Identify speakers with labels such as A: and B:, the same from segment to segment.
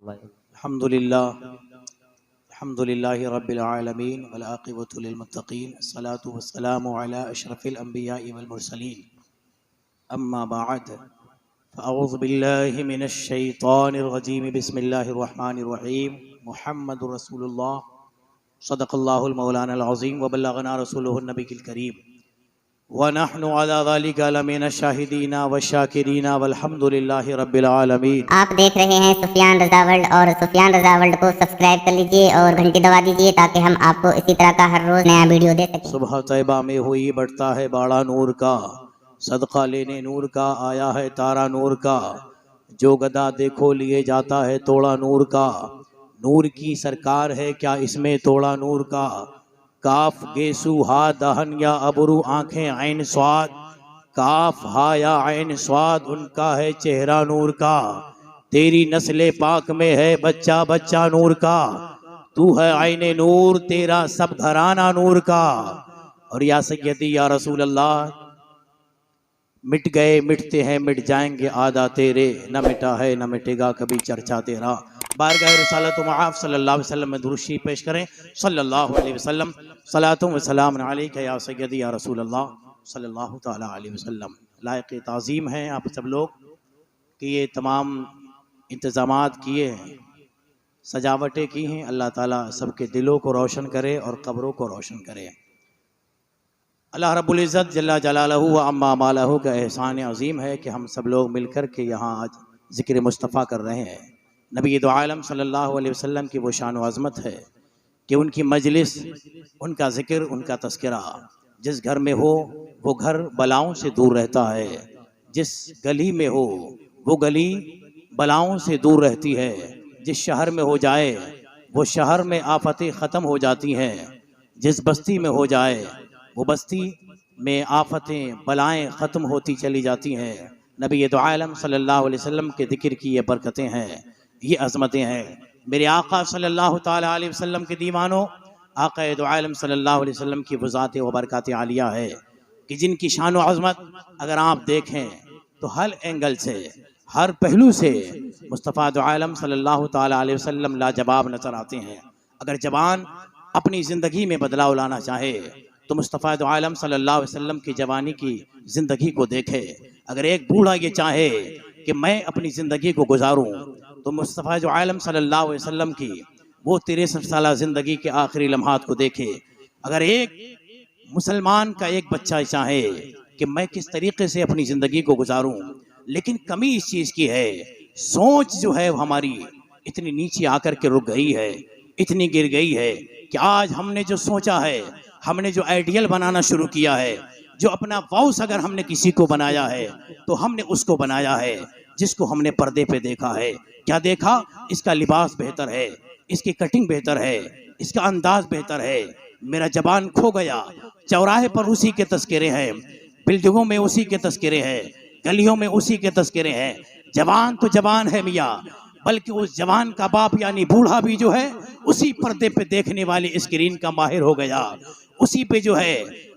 A: अल्हम्दुलिल्लाहि रब्बिल आलमीन वल आक़िबतु लिल मुत्तक़ीन अस्सलातु वस्सलामु अला अशरफिल अंबियाइ वल मुरसलीन अम्मा बअद फ़अऊज़ु बिल्लाहि मिनश शैतानिर रजीम बिस्मिल्लाहिर रहमानिर रहीम मुहम्मदुर रसूलुल्लाह सदक़ल्लाहुल मौलानाल अज़ीम व बल्लगना रसूलुहुन नबिय्युल करीम व नहनु अला ज़ालिका लमिनश शाहिदीना व शाकिरीना वल्हम्दुलिल्लाहि रब्बिल आलमीन।
B: आप देख रहे हैं सुफियान रज़ा वर्ल्ड और सुफियान रज़ा वर्ल्ड को सब्सक्राइब कर लीजिए और घंटी दबा दीजिए ताकि हम आपको इसी तरह का हर रोज नया वीडियो दे सकें।
A: सुबह तैबा में हुई बढ़ता है बाड़ा नूर का, सदका लेने नूर का आया है तारा नूर का, जो गदा देखो लिए जाता है तोड़ा नूर का, नूर की सरकार है क्या इसमें तोड़ा नूर का, काफ गेसू हा दहन या अबरू आंखें ऐन स्वाद, काफ हा या ऐन स्वाद उनका है चेहरा नूर का, तेरी नस्ले पाक में है बच्चा बच्चा नूर का, तू है आईने नूर तेरा सब घराना नूर का। और या सैयदी या रसूल अल्लाह, मिट गए मिटते हैं मिट जाएंगे आदा तेरे, न मिटा है न मिटेगा कभी चर्चा तेरा। बारगाह रिसालत मुआफ़ सल्लल्लाहु अलैहि वसल्लम में दुरूशी पेश करें। सल्लल्लाहु अलैहि वसल्लम सलातु व सलाम अलैका या सैयदी या रसूल अल्लाह सल्लल्लाहु ताला अलैहि वसल्लम। लायक ताज़ीम हैं आप सब लोग कि ये तमाम इंतज़ामात किए हैं, सजावटें की हैं। अल्लाह ताला सबके दिलों को रोशन करे और कब्रों को रोशन करे। अल्लाह रब्बुल इज़्ज़त जल्ला जलालहू व अम्मा मालहू का एहसान अज़ीम है कि हम सब लोग मिलकर के यहाँ आज ज़िक्र मुस्तफ़ा कर रहे हैं। नबी दो आलम सल्लल्लाहु अलैहि वसल्लम की वो शान व अज़मत है कि उनकी मजलिस, उनका ज़िक्र, उनका तज़किरा जिस घर में हो वो घर बलाओं से दूर रहता है, जिस गली में हो वो गली बलाओं से दूर रहती है, जिस शहर में हो जाए वो शहर में आफतें ख़त्म हो जाती हैं, जिस बस्ती में हो जाए वो बस्ती में आफतें बलाएं ख़त्म होती चली जाती हैं। नबी दो आलम सल्लल्लाहु अलैहि वसल्लम के ज़िक्र की ये बरकतें हैं, ये अज़मतें हैं। मेरे आका सल्लल्लाहु ताला अलैहि वसल्लम के दीवानों, आका दो आलम सल्लल्लाहु अलैहि वसल्लम की वज़ात व बरकत आलिया है कि जिनकी शान व अज़मत अगर आप देखें तो हर एंगल से, हर पहलू से मुस्तफ़ा दो आलम सल्लल्लाहु ताला अलैहि वसल्लम लाजवाब नज़र आते हैं। अगर जवान अपनी ज़िंदगी में बदलाव लाना चाहे तो मुस्तफ़ा दो आलम सल्लल्लाहु अलैहि वसल्लम की जवानी की ज़िंदगी को देखे। अगर एक बूढ़ा ये चाहे कि मैं अपनी ज़िंदगी को गुजारूं तो मुस्तफ़ा दो आलम सल्लल्लाहु अलैहि वसल्लम की वो 63 साल ज़िंदगी के आखिरी लम्हात को देखे। अगर एक मुसलमान का एक बच्चा चाहे कि मैं किस तरीके से अपनी ज़िंदगी को गुजारूं, लेकिन कमी इस चीज़ की है, सोच जो है हमारी इतनी नीचे आकर के रुक गई है, इतनी गिर गई है कि आज हमने जो सोचा है, हमने जो आइडियल बनाना शुरू किया है, जो अपना वाउस अगर हमने किसी को बनाया है तो हमने उसको बनाया है जिसको हमने पर्दे पे देखा है। क्या देखा? इसका लिबास बेहतर है, इसकी कटिंग बेहतर है, इसका अंदाज बेहतर है। मेरा जबान खो गया, चौराहे पर उसी के तस्करे हैं, बिल्डिंगों में उसी के तस्करे हैं, गलियों में उसी के तस्करे हैं। जवान तो जवान है मियाँ, बल्कि उस जवान का बाप यानी बूढ़ा भी जो है उसी पर्दे पे देखने वाली स्क्रीन का माहिर हो गया, उसी पे जो है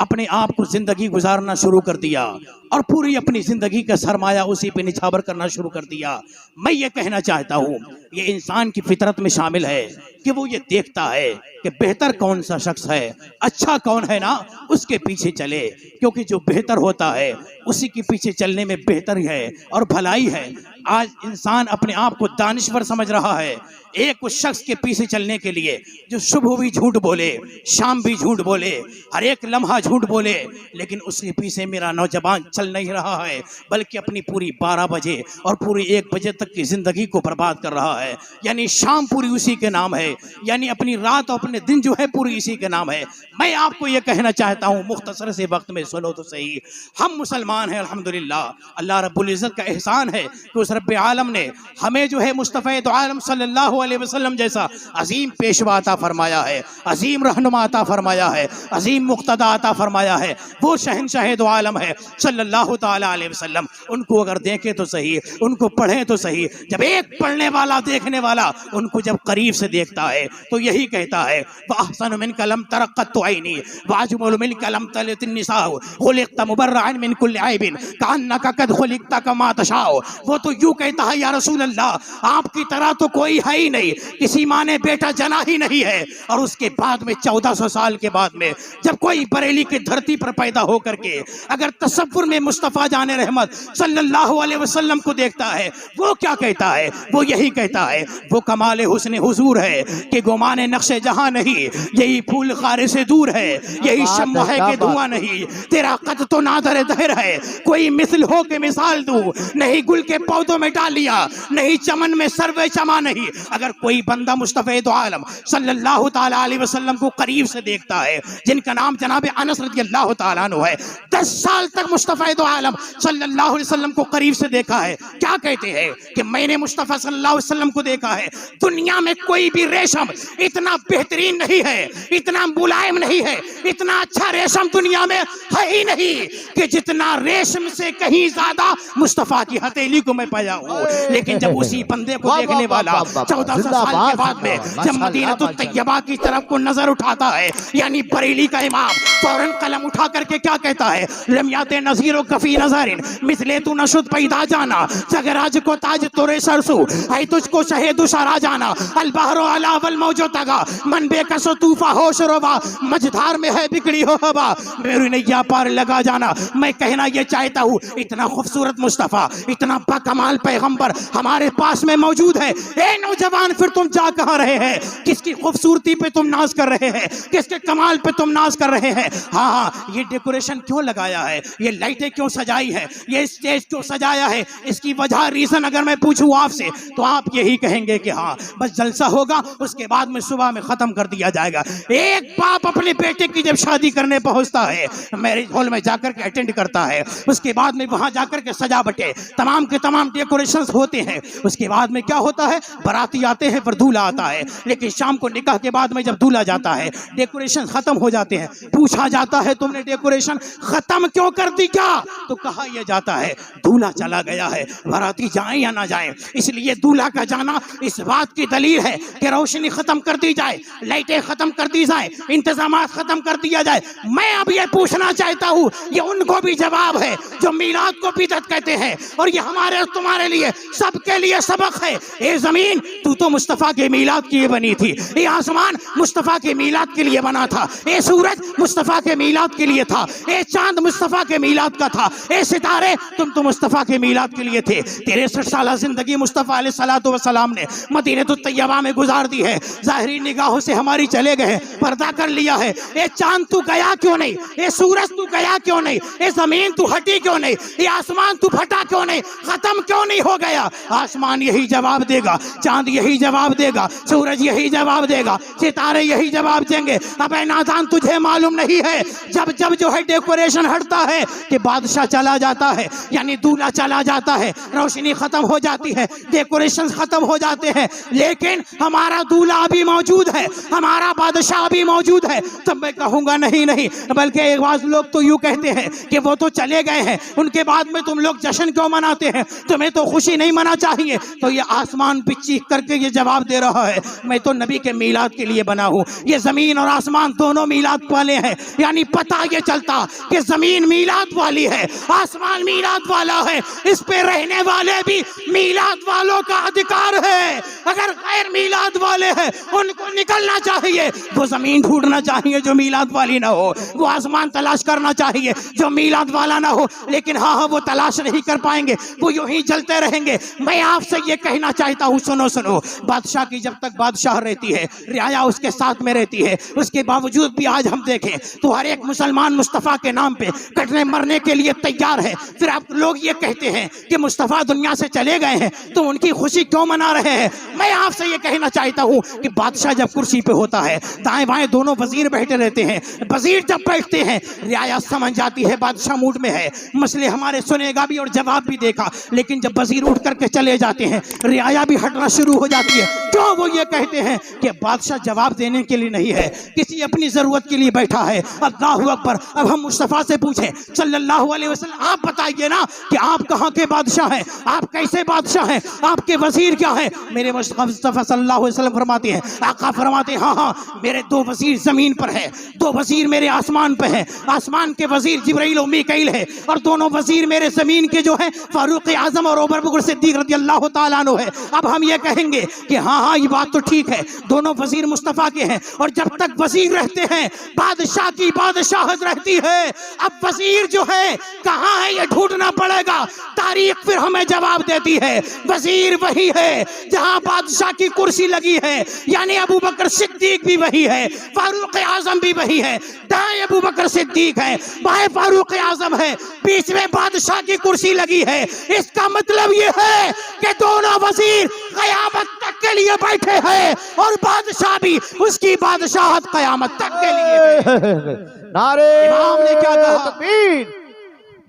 A: अपने आप को जिंदगी गुजारना शुरू कर दिया और पूरी अपनी जिंदगी का सरमाया उसी पे निछावर करना शुरू कर दिया। मैं ये कहना चाहता हूँ, ये इंसान की फितरत में शामिल है कि वो ये देखता है कि बेहतर कौन सा शख्स है, अच्छा कौन है ना, उसके पीछे चले, क्योंकि जो बेहतर होता है उसी के पीछे चलने में बेहतर है और भलाई है। आज इंसान अपने आप को दानिश्वर समझ रहा है, एक उस शख्स के पीछे चलने के लिए जो सुबह भी झूठ बोले, शाम भी झूठ बोले, हर एक लम्हा झूठ बोले, लेकिन उसके पीछे मेरा नौजवान चल नहीं रहा है, बल्कि अपनी पूरी 12 बजे और पूरी 1 बजे तक की ज़िंदगी को बर्बाद कर रहा है। यानी शाम पूरी उसी के नाम है, यानी अपनी रात और अपने दिन जो है पूरी इसी के नाम है। मैं आपको ये कहना चाहता हूँ, मुख्तसर से वक्त में सुनो तो सही, हम मुसलमान हैं अल्हम्दुलिल्लाह। अल्लाह रब्बुल इज़्ज़त का एहसान है कि उस रब्बे आलम ने हमें जो है मुस्तफ़ा दो आलम सल्लल्लाहु अलैहि वसल्लम जैसा अजीम पेशवा अता फरमाया है, अजीम रहनुमा अता फरमाया है, अजीम मुक्तदा अता फरमाया है। वो शहंशाह दो आलम है सल्लल्लाहु सल्लल्लाहु ताला अलैहि वसल्लम, उनको अगर देखें तो सही, उनको पढ़ें तो सही, जब एक पढ़ने वाला देखने वाला उनको जब करीब से देखता है तो यही कहता है वअहसनु मिनका लम तरक़्क़त ऐनी वअजमलु मिनका लम तलितिन निसाउ खुलिक़्ता मुबर्रअन मिन कुल्लि ऐबिन कअन्नका कद खुलिक़्ता कमा तशाउ। वो तो यूं कहता है या रसूल अल्लाह, आपकी तरह तो कोई है ही नहीं, किसी माँ ने बेटा जना ही नहीं है। और उसके बाद में 1400 साल के बाद में जब कोई बरेली की धरती पर पैदा हो करके अगर तसव्वुर में मुस्तफ़ा जाने रहमत सल्लल्लाहु अलैहि वसल्लम को देखता है, वो क्या कहता है? वो यही कहता है, वो कमाल हुस्न हुजूर है कि गुमाने नक्शे जहां नहीं, यही फूल खारे से दूर है, यही शम्मा है कि धुआं नहीं, तेरा कद तो नादर दहर है, कोई मिसल हो के मिसाल दूं, नहीं गुल के पौधों में डालिया, नहीं चमन में सर्वे चमा नहीं। अगर कोई बंदा मुस्तफ़ा दो आलम सल्लल्लाहु ताला अलैहि वसल्लम को करीब से देखता है, जिनका नाम जनाब अनस रज़ियल्लाहु ताला अन्हु है, 10 साल तक मुस्तफ़ा दो आलम सल्लल्लाहु अलैहि वसल्लम को करीब से देखा है, क्या कहते हैं कि मैंने मुस्तफ़ा सल्लल्लाहु अलैहि वसल्लम को देखा है, दुनिया में कोई भी रेशम इतना बेहतरीन नहीं है, इतना मुलायम नहीं है, इतना अच्छा रेशम दुनिया में है ही नहीं कि जितना रेशम से कहीं ज्यादा मुस्तफ़ा की हथेली को मैं पाया हूँ। लेकिन जब उसी बंदे को देखने वाला 1400 साल के बाद में जब मदीनतुत तैयबा की तरफ को नजर उठाता है, यानी बरेली का इमाम फौरन कलम उठा करके क्या कहता है, लम्याते नज़ीरो कफी नज़रिन मिसले तू नशुद पैदा जाना, जगराज को ताज तोरे सरसू है तुझको शहेदु शरा जाना, अल बहरो अला वल मौजो तगा मन बेकसो तूफा होश रोबा, मझधार में है बिगड़ी हो हवा मेरी नैया पार लगा जाना। मैं कहना ये चाहता हूँ, इतना खूबसूरत मुस्तफ़ा, इतना बाकमाल पैगंबर हमारे पास में मौजूद है। ए नौजवान, फिर तुम जा कहाँ रहे हैं? किसकी खूबसूरती पे तुम नाज कर रहे हैं? किसके कमाल पे तुम नाज कर रहे हैं? हाँ, ये डेकोरेशन क्यों लगाया है, ये लाइटें क्यों सजाई है, ये स्टेज क्यों सजाया है? इसकी वजह रीजन अगर मैं पूछूं आपसे तो आप यही कहेंगे कि हाँ बस जलसा होगा, उसके बाद में सुबह में खत्म कर दिया जाएगा। एक बाप अपने बेटे की जब शादी करने पहुंचता है, मैरिज हॉल में जाकर के अटेंड करता है, उसके बाद में वहां जाकर के सजावटें तमाम के तमाम डेकोरेशंस होते हैं, उसके बाद में क्या होता है, बाराती आते हैं, फिर दूल्हा आता है। लेकिन शाम को निकाह के बाद में जब दूल्हा जाता है, डेकोरेशन खत्म हो जाते हैं। पूछा जाता है तुमने डेकोरेशन खत्म क्यों कर दी क्या? तो कहा यह जाता है दूल्हा चला गया है, बाराती जाए या ना जाए, इसलिए दूल्हा का जाना इस बात की दलील है कि रोशनी खत्म कर दी जाए, लाइटें खत्म कर दी जाए, इंतजामात खत्म कर दिया जाए। मैं अब ये पूछना चाहता हूँ, ये उनको भी जवाब है जो मीलाद को बिदअत कहते हैं, और ये हमारे तुम्हारे लिए सबके लिए सबक है। ये जमीन तू तो मुस्तफ़ा के मीलाद के लिए बनी थी, ये आसमान मुस्तफ़ा के मीलाद के लिए बना था, ये सूरज मुस्तफ़ा के मीलाद के लिए था, ये चांद मुस्तफ़ा के मीलाद का था, ये सितारे तुम तो मुस्तफ़ा के मीलाद के लिए थे। 63 साल जिंदगी मुस्तफ़ा अलैहिस्सलातु वस्सलाम ने मदीनतुत तैयबा में गुजार दी है, ज़ाहिरी निगाहों से हमारी चले गए हैं, पर्दा कर लिया है। ये चांद तू गया क्यों नहीं, ये सूरज तू गया क्यों नहीं, ये जमीन तू हटी क्यों नहीं, ये आसमान तू फटा क्यों नहीं, खत्म क्यों नहीं हो गया? आसमान यही जवाब देगा, चांद यही जवाब देगा, सूरज यही जवाब देगा, सितारे यही जवाब देंगे। अब नादान तुझे मालूम नहीं है, जब जब जो है डेकोरेशन हटता है कि बादशाह चला जाता है, यानी दूल्हा चला जाता है, रोशनी खत्म हो जाती है, डेकोरेशन खत्म हो जाते हैं, लेकिन हमारा दूल्हा अभी मौजूद है, हमारा बादशाह अभी मौजूद है। तब मैं कहूंगा नहीं नहीं, बल्कि एक बात लोग तो यूं कहते हैं कि वो तो चले गए हैं, उनके बाद में तुम लोग जश्न क्यों मनाते हैं, तुम्हें तो खुशी नहीं मना चाहिए। तो ये आसमान भी चीख करके ये जवाब दे रहा है, मैं तो नबी के मीलाद के लिए बना हूँ। ये जमीन और आसमान दोनों मीलाद वाले हैं, यानी पता ये चलता कि जमीन मीलाद वाली है, आसमान मीलाद वाला है, इस पे रहने वाले भी मीलाद वालों का अधिकार है। अगर गैर मीलाद वाले हैं उनको निकलना चाहिए, वो जमीन ढूंढना चाहिए जो मीलाद वाली ना हो, वो आसमान तलाश करना चाहिए जो मीलाद वाला ना हो। लेकिन हाँ, वो तलाश नहीं कर पाएंगे, वो यूं ही चलते रहेंगे। मैं आपसे ये कहना चाहता हूँ, सुनो सुनो, बादशाह की जब तक बादशाह रहती है, रियाया उसके साथ में रहती है, उसके बावजूद भी आज हम देखें तो हर एक मुसलमान मुस्तफ़ा के नाम पे कटने मरने के लिए तैयार है। फिर आप लोग ये कहते हैं कि मुस्तफ़ा दुनिया से चले गए हैं, तो उनकी खुशी क्यों मना रहे हैं? मैं आपसे ये कहना चाहता हूँ कि बादशाह जब कुर्सी पे होता है, दाएं बाएं दोनों वजीर बैठे रहते हैं, वजीर जब बैठते हैं, रियाया समझ जाती है बादशाह मूड में है, मसले हमारे सुनेगा भी और जवाब भी देगा। लेकिन जब वजीर उठ करके चले जाते हैं, रियाया भी हटना शुरू हो जाती है। क्यों वो ये कहते हैं कि बादशाह जवाब देने के लिए नहीं है, किसी अपनी जरूरत के लिए बैठा है। अल्लाहु अकबर। अब हम मुस्तफ़ा से पूछें सल्लल्लाहु अलैहि वसल्लम, आप बताइए ना कि आप कहाँ के बादशाह हैं, आप कैसे बादशाह हैं, आपके वजीर क्या है? मेरे मुस्तफ़ा सल्लल्लाहु अलैहि वसल्लम फरमाते हैं, आका फरमाते हैं, हाँ हाँ मेरे दो वजीर जमीन पर है, दो वजीर मेरे आसमान पे है। आसमान के वजीर जिब्राइल और मीकाईल है, और दोनों वजीर मेरे जमीन के जो है फारूक आजम और अबू बकर सिद्दीक रज़ी अल्लाह तआला अन्हु है। अब हम ये कहेंगे कि हाँ हाँ ये बात तो ठीक है, दोनों वजीर मुस्तफ़ा के हैं, और जब तक वजीर रहते हैं बादशाह की बादशाहत रहती है। अब वजीर जो है कहाँ है ये ढूंढना पड़ेगा, तारीख फिर हमें जवाब देती है। वजीर वही है जहां बादशाह की कुर्सी लगी है, यानी अबू बकर सिद्दीक भी वही है, फारूक आजम भी वही है। दाएं अबू बकर सिद्दीक है, बाएं फारूक आजम है, बीच में बादशाह की कुर्सी लगी है। इसका मतलब ये है कि दोनों वजीर कयामत तक के लिए बैठे हैं, और बादशाह भी उसकी बादशाहत कयामत तक के लिए है।
C: नारे
A: इमाम ने क्या कहा?
C: तकबीर,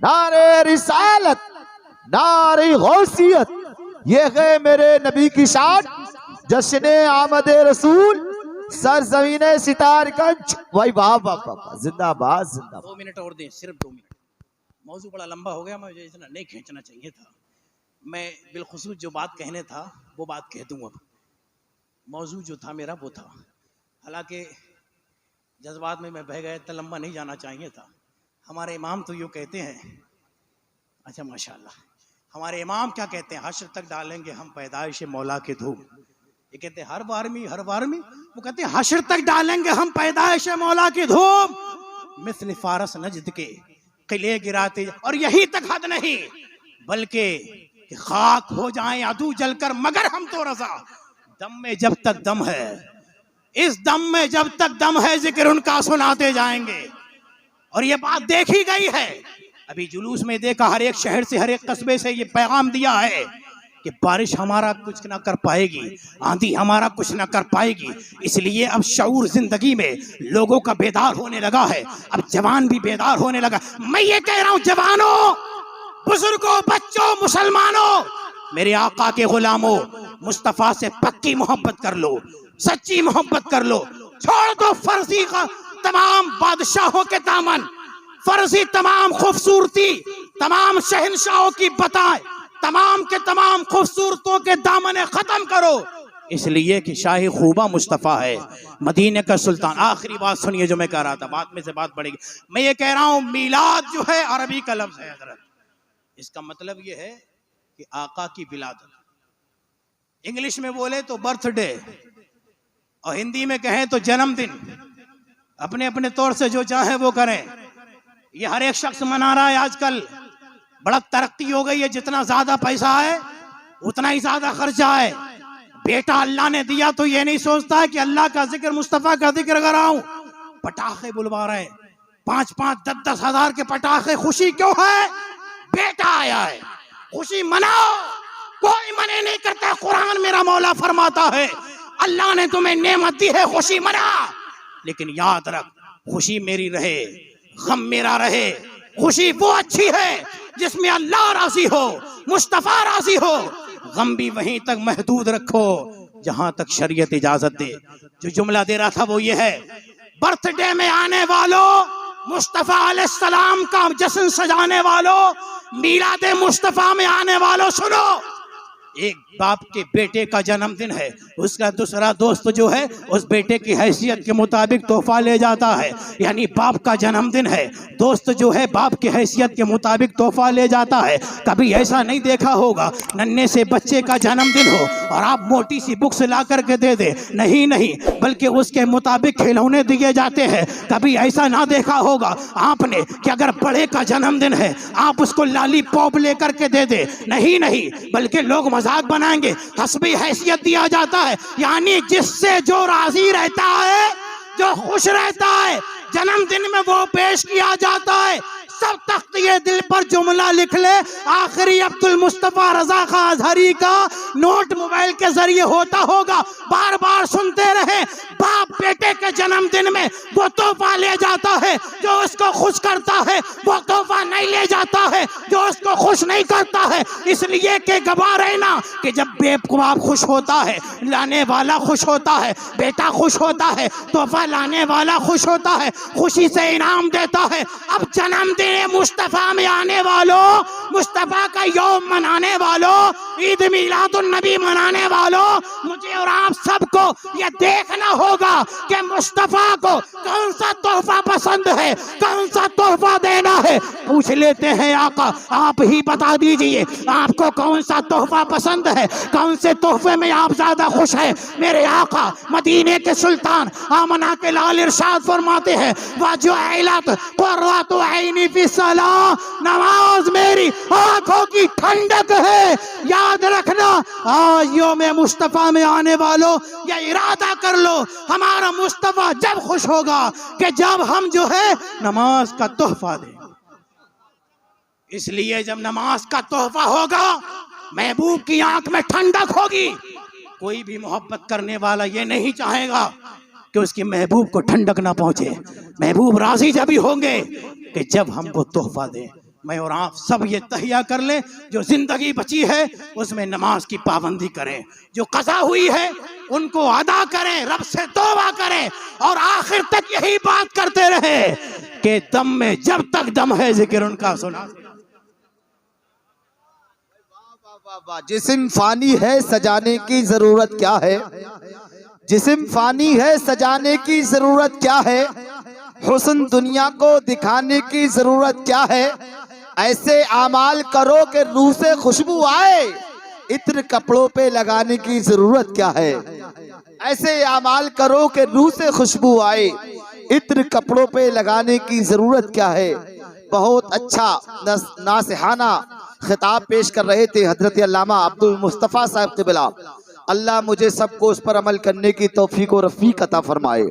C: नारे रिसालत, नारे गौसियत, ये है मेरे नबी की शान, जश्न आमद रसूल, सरजमीन सितारगंज। भाई वाह वाह वाह, जिंदाबाद जिंदाबाद।
A: 2 मिनट और दें, सिर्फ 2 मिनट। मौजू बड़ा लंबा हो गया, मुझे इतना नहीं खींचना चाहिए था। मैं बिलखुसूस जो बात कहने था वो बात कह दूँ। अब मौजू जो था मेरा वो था, हालांकि जज्बात में मैं बह गया, इतना लंबा नहीं जाना चाहिए था। हमारे इमाम तो यूँ कहते हैं, अच्छा माशाल्लाह, हमारे इमाम क्या कहते हैं, हश्र तक डालेंगे हम पैदाइश मौला के धूम। ये कहते हैं हर बार में वो कहते हैं हश्र तक डालेंगे हम पैदाइश मौला की धूम, मिस्ल फारस नजद के किले गिराते। और यही तक हद नहीं, बल्कि कि खाक हो जाएं अदू जलकर मगर हम तो रजा, दम में जब तक दम है, इस दम में जब तक दम है जिक्र उनका सुनाते जाएंगे। और ये बात देखी गई है, अभी जुलूस में देखा, हर एक शहर से हर एक कस्बे से ये पैगाम दिया है कि बारिश हमारा कुछ ना कर पाएगी, आंधी हमारा कुछ ना कर पाएगी। इसलिए अब शऊर जिंदगी में लोगों का बेदार होने लगा है, अब जवान भी बेदार होने लगा। मैं ये कह रहा हूं, जवानों, बुजुर्गों, बच्चों, मुसलमानों, मेरे आका के गुलामों, मुस्तफा से पक्की मोहब्बत कर लो, सच्ची मोहब्बत कर लो। छोड़ दो फर्जी का तमाम बादशाहों के दामन, फर्जी तमाम खूबसूरती, तमाम शहनशाहों की बताए, तमाम के तमाम खूबसूरतों के दामन खत्म करो, इसलिए कि शाही खूबा मुस्तफ़ा है, मदीने का सुल्तान। आखिरी बात सुनिए जो मैं कह रहा था, बात में से बात बढ़ेगी। मैं ये कह रहा हूँ, मीलाद जो है अरबी का लफ्ज है हजरत, इसका मतलब ये है कि आका की विलादत। इंग्लिश में बोले तो बर्थडे, और हिंदी में कहें तो जन्मदिन। अपने अपने तौर से जो चाहे वो करें, ये हर एक शख्स मना रहा है। आजकल बड़ा तरक्की हो गई है, जितना ज्यादा पैसा है उतना ही ज्यादा खर्चा है। बेटा अल्लाह ने दिया तो ये नहीं सोचता है कि अल्लाह का जिक्र, मुस्तफा का जिक्र कराऊं। पटाखे बुलवा रहे हैं, 5-5, 10-10 हजार के पटाखे। खुशी क्यों है? बेटा आया है, खुशी मनाओ, कोई मने नहीं करता। कुरान मेरा मौला फरमाता है, अल्लाह ने तुम्हें नेमत दी है, खुशी मना, लेकिन याद रख, खुशी मेरी रहे, गम मेरा रहे। खुशी वो अच्छी है जिसमें अल्लाह राजी हो, मुस्तफा राजी हो। गम भी वहीं तक महदूद रखो जहां तक शरीयत इजाजत दे। जो जुमला दे रहा था वो ये है, बर्थडे में आने वालों, मुस्तफा अलैहिस्सलाम का जश्न सजाने वालों, मीलादे मुस्तफा में आने वालों, सुनो, एक बाप के बेटे का जन्मदिन है, उसका दूसरा दोस्त जो है उस बेटे की हैसियत के मुताबिक तोहफा ले जाता है। यानी बाप का जन्मदिन है, दोस्त जो है बाप की हैसियत के मुताबिक तोहफा ले जाता है। कभी ऐसा नहीं देखा होगा नन्हे से बच्चे का जन्मदिन हो और आप मोटी सी बुक्स ला करके दे दे, नहीं नहीं, बल्कि उसके मुताबिक खिलौने दिए जाते हैं। कभी ऐसा ना देखा होगा आपने कि अगर बड़े का जन्मदिन है आप उसको लॉलीपॉप लेकर के दे दे, नहीं नहीं, बल्कि लोग मजाक बनाएंगे, हस्बी हैसियत दिया जाता है। यानी जिससे जो राजी रहता है, जो खुश रहता है, जन्मदिन में वो पेश किया जाता है। सब तख्त ये दिल पर जुमला लिख ले, आखिरी अब्दुल मुस्तफा रजा खां अजहरी का नोट मोबाइल के जरिए होता होगा, बार बार सुनते रहे। बाप बेटे के जन्मदिन में वो तोहफा ले जाता है जो उसको खुश करता है, वो तोहफा नहीं ले जाता है जो उसको खुश नहीं करता है। इसलिए के गवाह रहना कि जब बाप खुश होता है, लाने वाला खुश होता है, बेटा खुश होता है, तोहफा लाने वाला खुश होता है, खुशी से इनाम देता है। अब जन्मदिन मुस्तफा में आने वालों, मुस्तफा का यौम मनाने वालों, ईद मिलादुन नबी मनाने वालों, मुझे और आप सबको यह देखना होगा कि मुस्तफा को कौन सा तोहफा पसंद है, कौन सा तोहफा देना है। पूछ लेते हैं आका, आप ही बता दीजिए आपको कौन सा तोहफा पसंद है, कौन से तोहफे में आप ज्यादा खुश हैं। मेरे आका मदीने के सुल्तान आमना के लाल इरशाद फरमाते हैं, वजुइलत कुर्रतु ऐनी फी सलाह, नमाज मेरी आंखों की ठंडक है। याद रखना, आज यौम मुस्तफा में आने वालों या इरादा कर लो, हमारा मुस्तफा जब खुश होगा कि जब हम जो है नमाज का तोहफा दें। इसलिए जब नमाज का तोहफा होगा, महबूब की आंख में ठंडक होगी। कोई भी मोहब्बत करने वाला ये नहीं चाहेगा कि उसकी महबूब को ठंडक ना पहुंचे। महबूब राजी जब ही होंगे कि जब हम वो तोहफा दें। मैं और आप सब ये तहिया कर लें, जो जिंदगी बची है उसमें नमाज की पाबंदी करें, जो कज़ा हुई है उनको अदा करें, रब से तौबा करें और आखिर तक यही बात करते रहे कि दम में जब तक दम है जिक्र उनका सुना।
C: जिस्म फानी है सजाने की जरूरत क्या है, जिस्म फानी है सजाने की जरूरत क्या है, हुस्न दुनिया को दिखाने की जरूरत क्या है। ऐसे आमाल करो कि रूह से खुशबू आए, इत्र कपड़ों पे लगाने की जरूरत क्या है। ऐसे आमाल करो कि रूह से खुशबू आए, इत्र कपड़ों पे लगाने की जरूरत क्या है। बहुत अच्छा नासिहाना खिताब पेश कर रहे थे हजरत अल्लामा अब्दुल मुस्तफा साहब क़िबला। अल्लाह मुझे सबको उस पर अमल करने की तौफीक और रफ़ीक अता फरमाए।